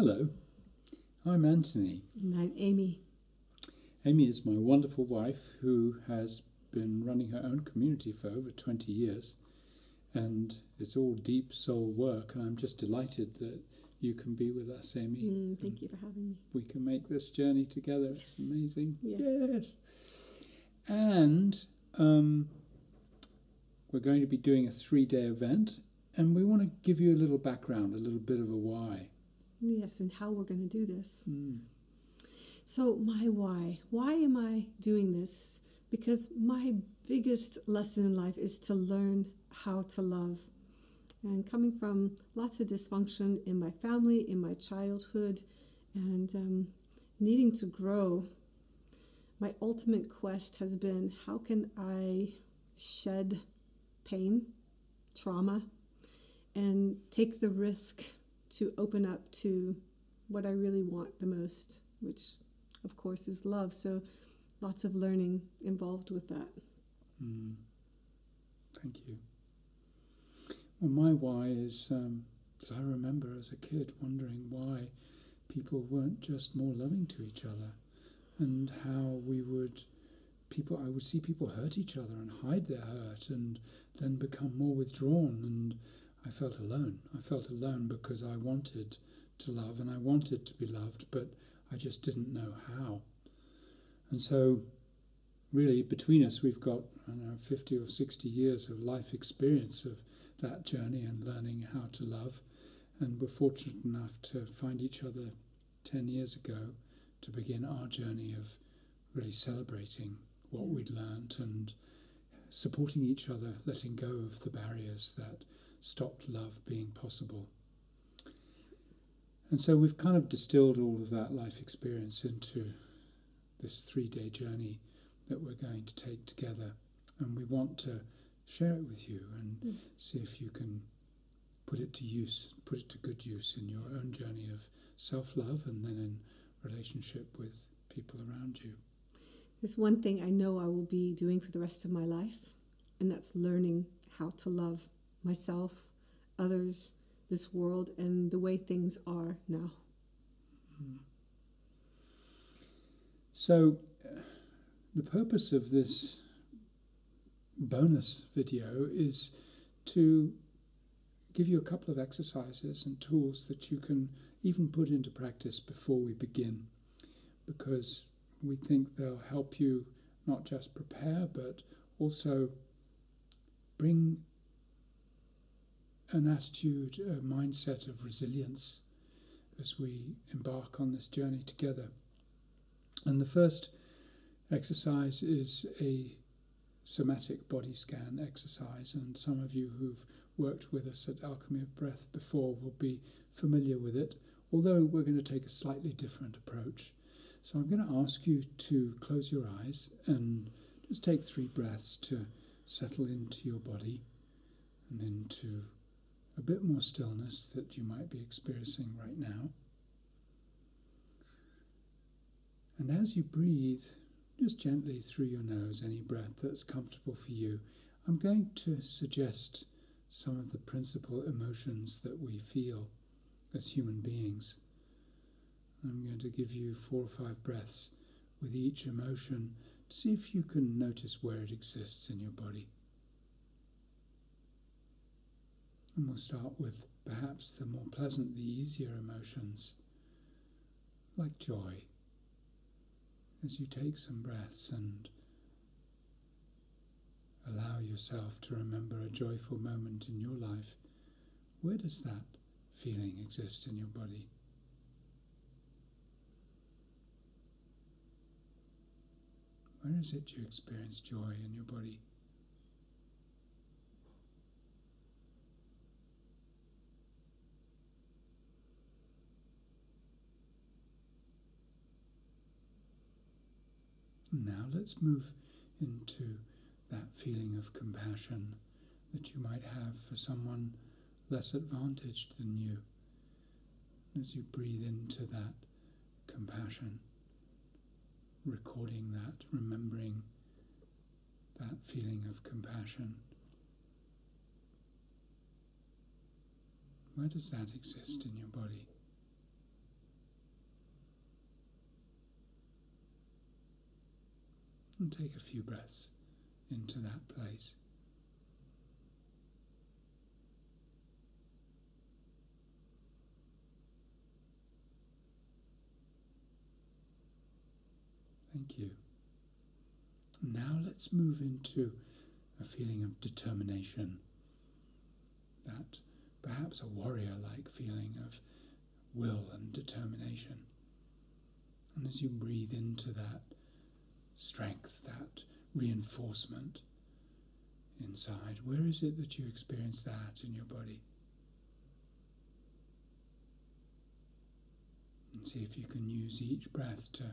Hello, I'm Anthony. And I'm Amy. Amy is my wonderful wife who has been running her own community for over 20 years, and it's all deep soul work, and I'm just delighted that you can be with us, Amy. Thank you for having me. We can make this journey together. Yes. It's amazing. Yes. And we're going to be doing a 3-day event, and we want to give you a little background, a little bit of a why. Yes, and how we're going to do this. So my why. Why am I doing this? Because my biggest lesson in life is to learn how to love. And coming from lots of dysfunction in my family, in my childhood, and needing to grow, my ultimate quest has been, how can I shed pain, trauma, and take the risk to open up to what I really want the most, which of course is love. So lots of learning involved with that. Thank you. Well, my why is, I remember as a kid wondering why people weren't just more loving to each other, and how I would see people hurt each other and hide their hurt and then become more withdrawn, and I felt alone. I felt alone because I wanted to love and I wanted to be loved, but I just didn't know how. And so really between us we've got 50 or 60 years of life experience of that journey and learning how to love, and we're fortunate enough to find each other 10 years ago to begin our journey of really celebrating what we'd learned and supporting each other, letting go of the barriers that stopped love being possible. And so we've kind of distilled all of that life experience into this 3-day journey that we're going to take together, and we want to share it with you and see if you can put it to good use in your own journey of self-love and then in relationship with people around you. There's one thing I know I will be doing for the rest of my life, and that's learning how to love myself, others, this world, and the way things are now. So the purpose of this bonus video is to give you a couple of exercises and tools that you can even put into practice before we begin, because we think they'll help you not just prepare but also bring an attitude, a mindset of resilience as we embark on this journey together. And the first exercise is a somatic body scan exercise, and some of you who've worked with us at Alchemy of Breath before will be familiar with it, although we're going to take a slightly different approach. So I'm going to ask you to close your eyes and just take 3 breaths to settle into your body and into a bit more stillness that you might be experiencing right now. And as you breathe, just gently through your nose, any breath that's comfortable for you, I'm going to suggest some of the principal emotions that we feel as human beings. I'm going to give you 4 or 5 breaths with each emotion to see if you can notice where it exists in your body. And we'll start with perhaps the more pleasant, the easier emotions, like joy. As you take some breaths and allow yourself to remember a joyful moment in your life, where does that feeling exist in your body? Where is it you experience joy in your body? Now let's move into that feeling of compassion that you might have for someone less advantaged than you. As you breathe into that compassion, recording that, remembering that feeling of compassion, where does that exist in your body? And take a few breaths into that place. Thank you. Now let's move into a feeling of determination, that perhaps a warrior-like feeling of will and determination. And as you breathe into that strength, that reinforcement inside, where is it that you experience that in your body? And see if you can use each breath to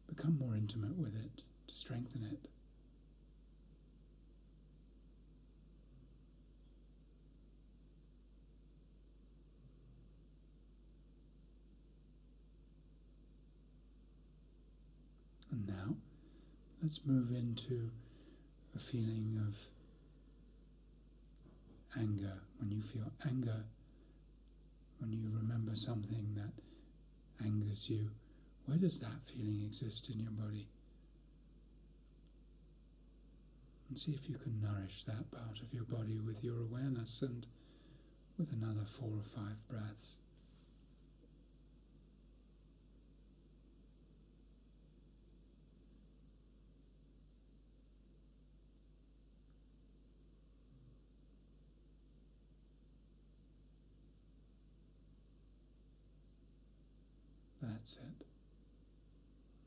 become more intimate with it, to strengthen it. And now, let's move into a feeling of anger. When you feel anger, when you remember something that angers you, where does that feeling exist in your body? And see if you can nourish that part of your body with your awareness, and with another 4 or 5 breaths. That's it.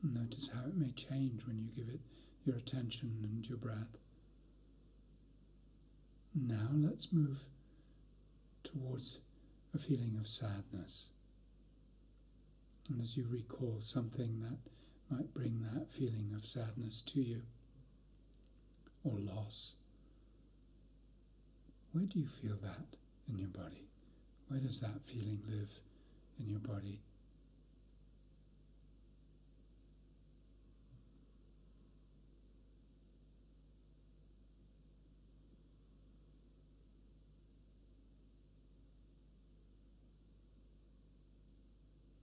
Notice how it may change when you give it your attention and your breath. Now let's move towards a feeling of sadness. And as you recall something that might bring that feeling of sadness to you, or loss, where do you feel that in your body? Where does that feeling live in your body?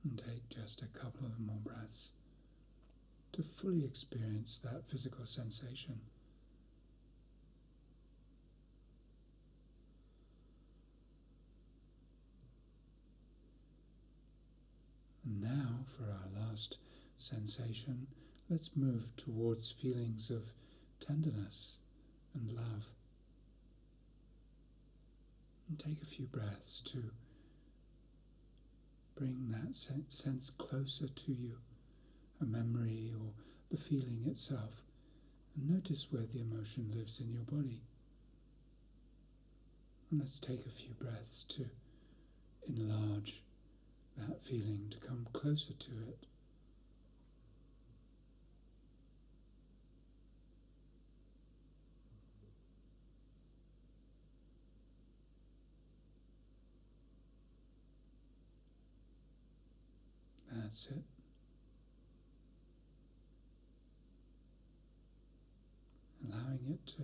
And take just a couple of more breaths to fully experience that physical sensation. And now, for our last sensation, let's move towards feelings of tenderness and love. And take a few breaths to bring that sense closer to you, a memory or the feeling itself, and notice where the emotion lives in your body. And let's take a few breaths to enlarge that feeling, to come closer to it. That's it. Allowing it to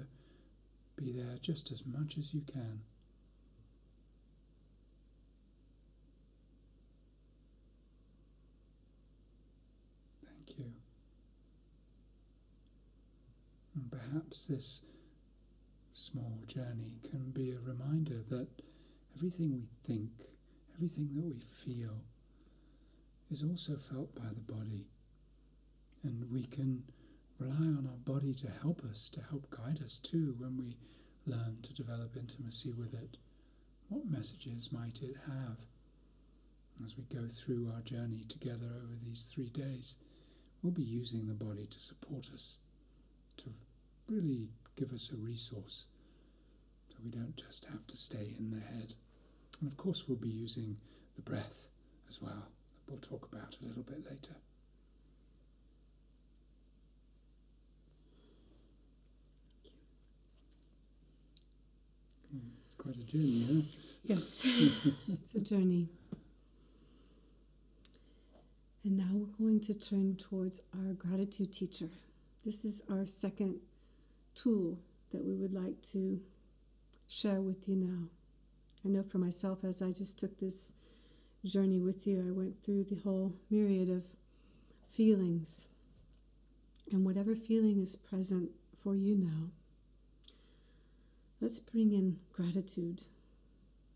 be there just as much as you can. Thank you. And perhaps this small journey can be a reminder that everything we think, everything that we feel, is also felt by the body, and we can rely on our body to help us, to help guide us too when we learn to develop intimacy with it. What messages might it have? As we go through our journey together over these 3 days, we'll be using the body to support us, to really give us a resource, so we don't just have to stay in the head. And of course we'll be using the breath as well. We'll talk about a little bit later. It's quite a journey, huh? Yes, it's a journey. And now we're going to turn towards our gratitude teacher. This is our second tool that we would like to share with you now. I know for myself, as I just took this journey with you, I went through the whole myriad of feelings And whatever feeling is present for you now, let's bring in gratitude,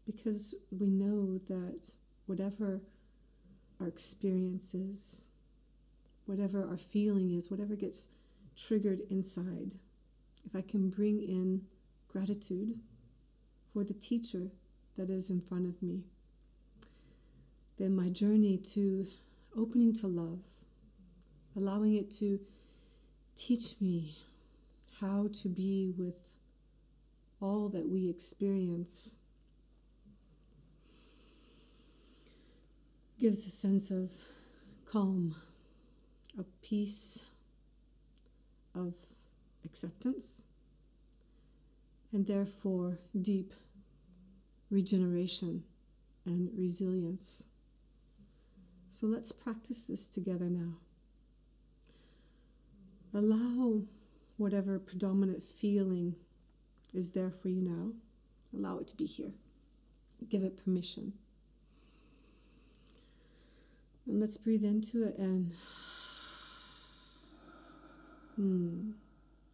because we know that whatever our experience is, whatever our feeling is, whatever gets triggered inside, if I can bring in gratitude for the teacher that is in front of me, then my journey to opening to love, allowing it to teach me how to be with all that we experience, gives a sense of calm, of peace, of acceptance, and therefore deep regeneration and resilience. So let's practice this together now. Allow whatever predominant feeling is there for you now. Allow it to be here. Give it permission. And let's breathe into it and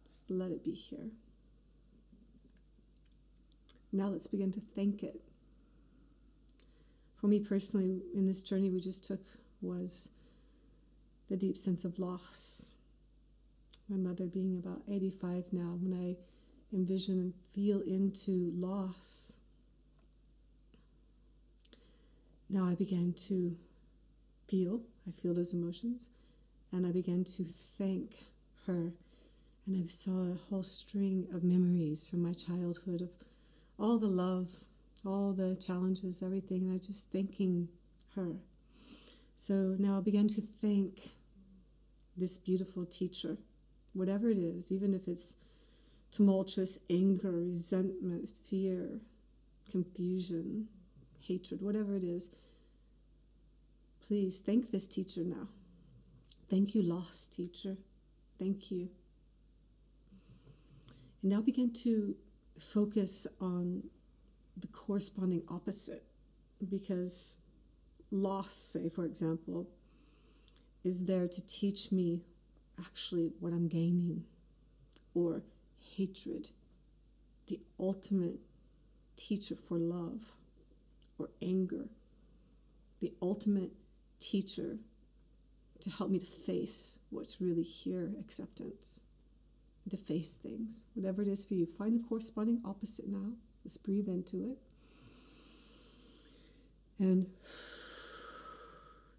just let it be here. Now let's begin to thank it. For me personally, in this journey we just took was the deep sense of loss. My mother being about 85 now, when I envision and feel into loss, now I began to I feel those emotions, and I began to thank her. And I saw a whole string of memories from my childhood of all the love, all the challenges, everything, and I just thanking her. So now I began to thank this beautiful teacher, whatever it is, even if it's tumultuous anger, resentment, fear, confusion, hatred, whatever it is. Please thank this teacher now. Thank you, lost teacher. Thank you. And now begin to focus on the corresponding opposite, because loss, say, for example, is there to teach me actually what I'm gaining, or hatred, the ultimate teacher for love, or anger, the ultimate teacher to help me to face what's really here, acceptance, to face things, whatever it is for you. Find the corresponding opposite now. Let's breathe into it. And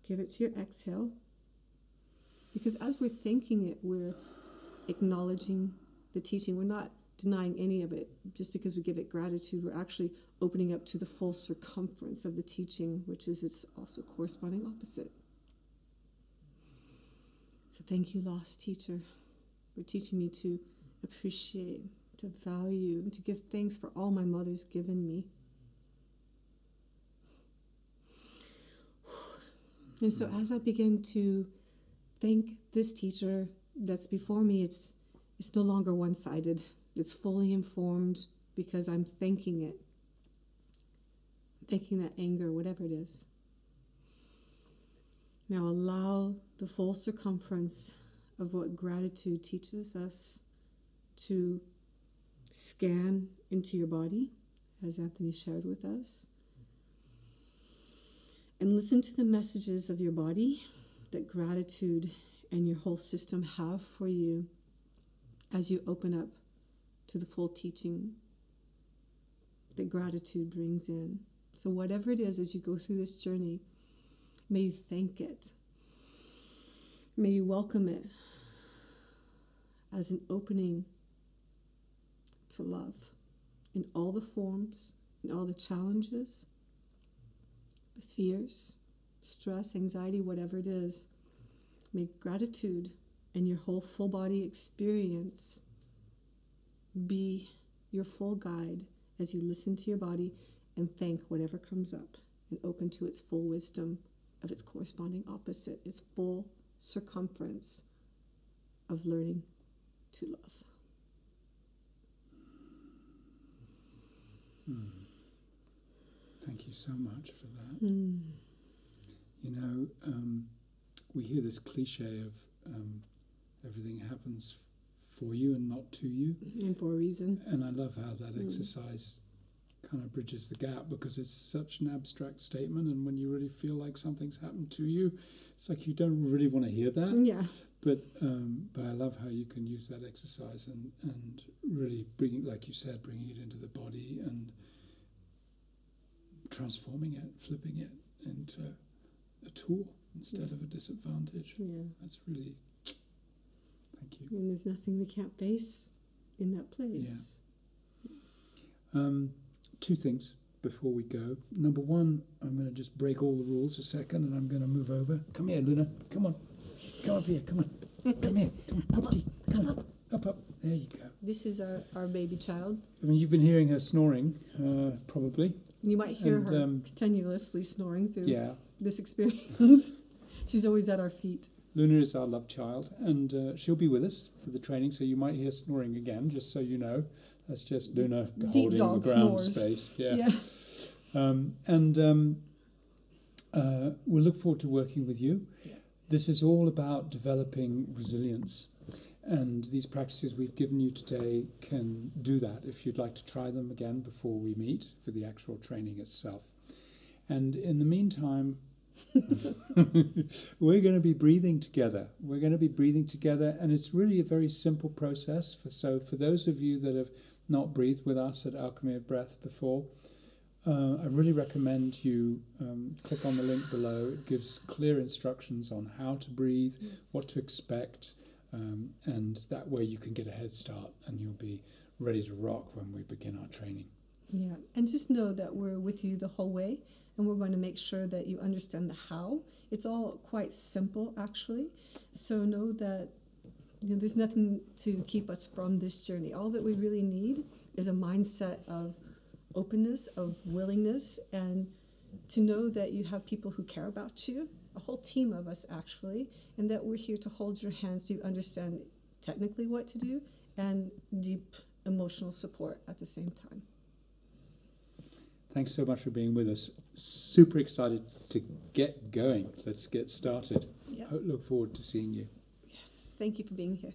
give it to your exhale. Because as we're thinking it, we're acknowledging the teaching. We're not denying any of it. Just because we give it gratitude, we're actually opening up to the full circumference of the teaching, which is its also corresponding opposite. So thank you, lost teacher, for teaching me to appreciate, to value, and to give thanks for all my mother's given me. And so as I begin to thank this teacher that's before me, it's no longer one-sided. It's fully informed because I'm thanking it. Thanking that anger, whatever it is. Now allow the full circumference of what gratitude teaches us to scan into your body, as Anthony shared with us. And listen to the messages of your body that gratitude and your whole system have for you as you open up to the full teaching that gratitude brings in. So whatever it is, as you go through this journey, may you thank it. May you welcome it as an opening to love in all the forms, in all the challenges, the fears, stress, anxiety, whatever it is. May gratitude and your whole full body experience be your full guide as you listen to your body and thank whatever comes up and open to its full wisdom of its corresponding opposite, its full circumference of learning to love. Thank you so much for that. You know, we hear this cliche of everything happens for you and not to you. And for a reason. And I love how that exercise kind of bridges the gap, because it's such an abstract statement, and when you really feel like something's happened to you, it's like you don't really want to hear that. Yeah. But I love how you can use that exercise and really bringing, like you said, bringing it into the body and transforming it, flipping it into a tool instead of a disadvantage. Yeah. That's really, thank you. And there's nothing we can't face in that place. Yeah. Two things before we go. Number one, I'm going to just break all the rules a second, and I'm going to move over. Come here, Luna. Come on. Come up here. Come on. Come here. Come on. Up, come on. Up. There you go. This is our baby child. I mean, you've been hearing her snoring, probably. You might hear her continuously snoring through Yeah. this experience. She's always at our feet. Luna is our love child, and she'll be with us for the training, so you might hear snoring again, just so you know. That's just Luna Deep holding dog the ground snores. space. Yeah. We'll look forward to working with you. Yeah. This is all about developing resilience, and these practices we've given you today can do that if you'd like to try them again before we meet for the actual training itself. And in the meantime, we're going to be breathing together. We're going to be breathing together, and it's really a very simple process. So for those of you that have not breathed with us at Alchemy of Breath before, I really recommend you click on the link below. It gives clear instructions on how to breathe, what to expect, and that way you can get a head start and you'll be ready to rock when we begin our training. Yeah, and just know that we're with you the whole way, and we're going to make sure that you understand the how. It's all quite simple, actually. So know that there's nothing to keep us from this journey. All that we really need is a mindset of openness, of willingness, and to know that you have people who care about you, a whole team of us, actually, and that we're here to hold your hands so you understand technically what to do and deep emotional support at the same time. Thanks so much for being with us. Super excited to get going. Let's get started. Yeah. Look forward to seeing you. Yes, thank you for being here.